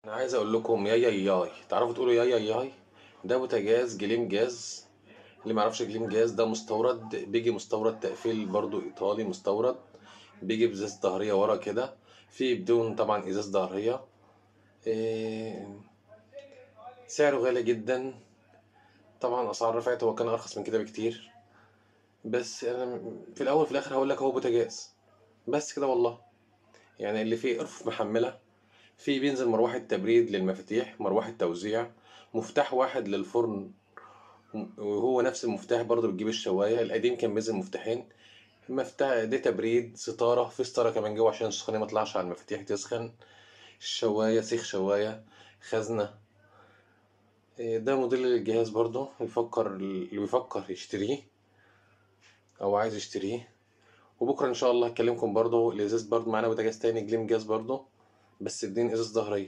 انا عايز اقول لكم يا ياي تعرفوا تقولوا يا ياي. ده بوتاجاز جليم جاز. اللي ما يعرفش جليم جاز ده مستورد، بيجي مستورد تقفيل برضو ايطالي مستورد. بيجي بازاز ظهريه ورا كده، في بدون طبعا ازاز ظهريه. إيه، سعره غالي جدا. طبعا اسعار رفعت، هو كان ارخص من كده بكتير. بس انا في الاول في الاخر هقول لك هو بوتاجاز بس كده والله. يعني اللي فيه ارفف محمله، في بينزل مروحه تبريد للمفاتيح، مروحه توزيع، مفتاح واحد للفرن، وهو نفس المفتاح برضه بتجيب الشواية. القديم كان بينزل مفتاحين، مفتاح ده تبريد، ستارة، في ستارة كمان جوه عشان السخونية ما تطلعش على المفاتيح تسخن. الشواية سيخ شواية، خزنة. ده موديل الجهاز برضه، اللي بيفكر يشتريه أو عايز يشتريه. وبكرة إن شاء الله هكلمكم برضه الإزاز برضه معانا بوتاجاز تاني جليم جاز برضه، بس بدين إزاز ظهرية.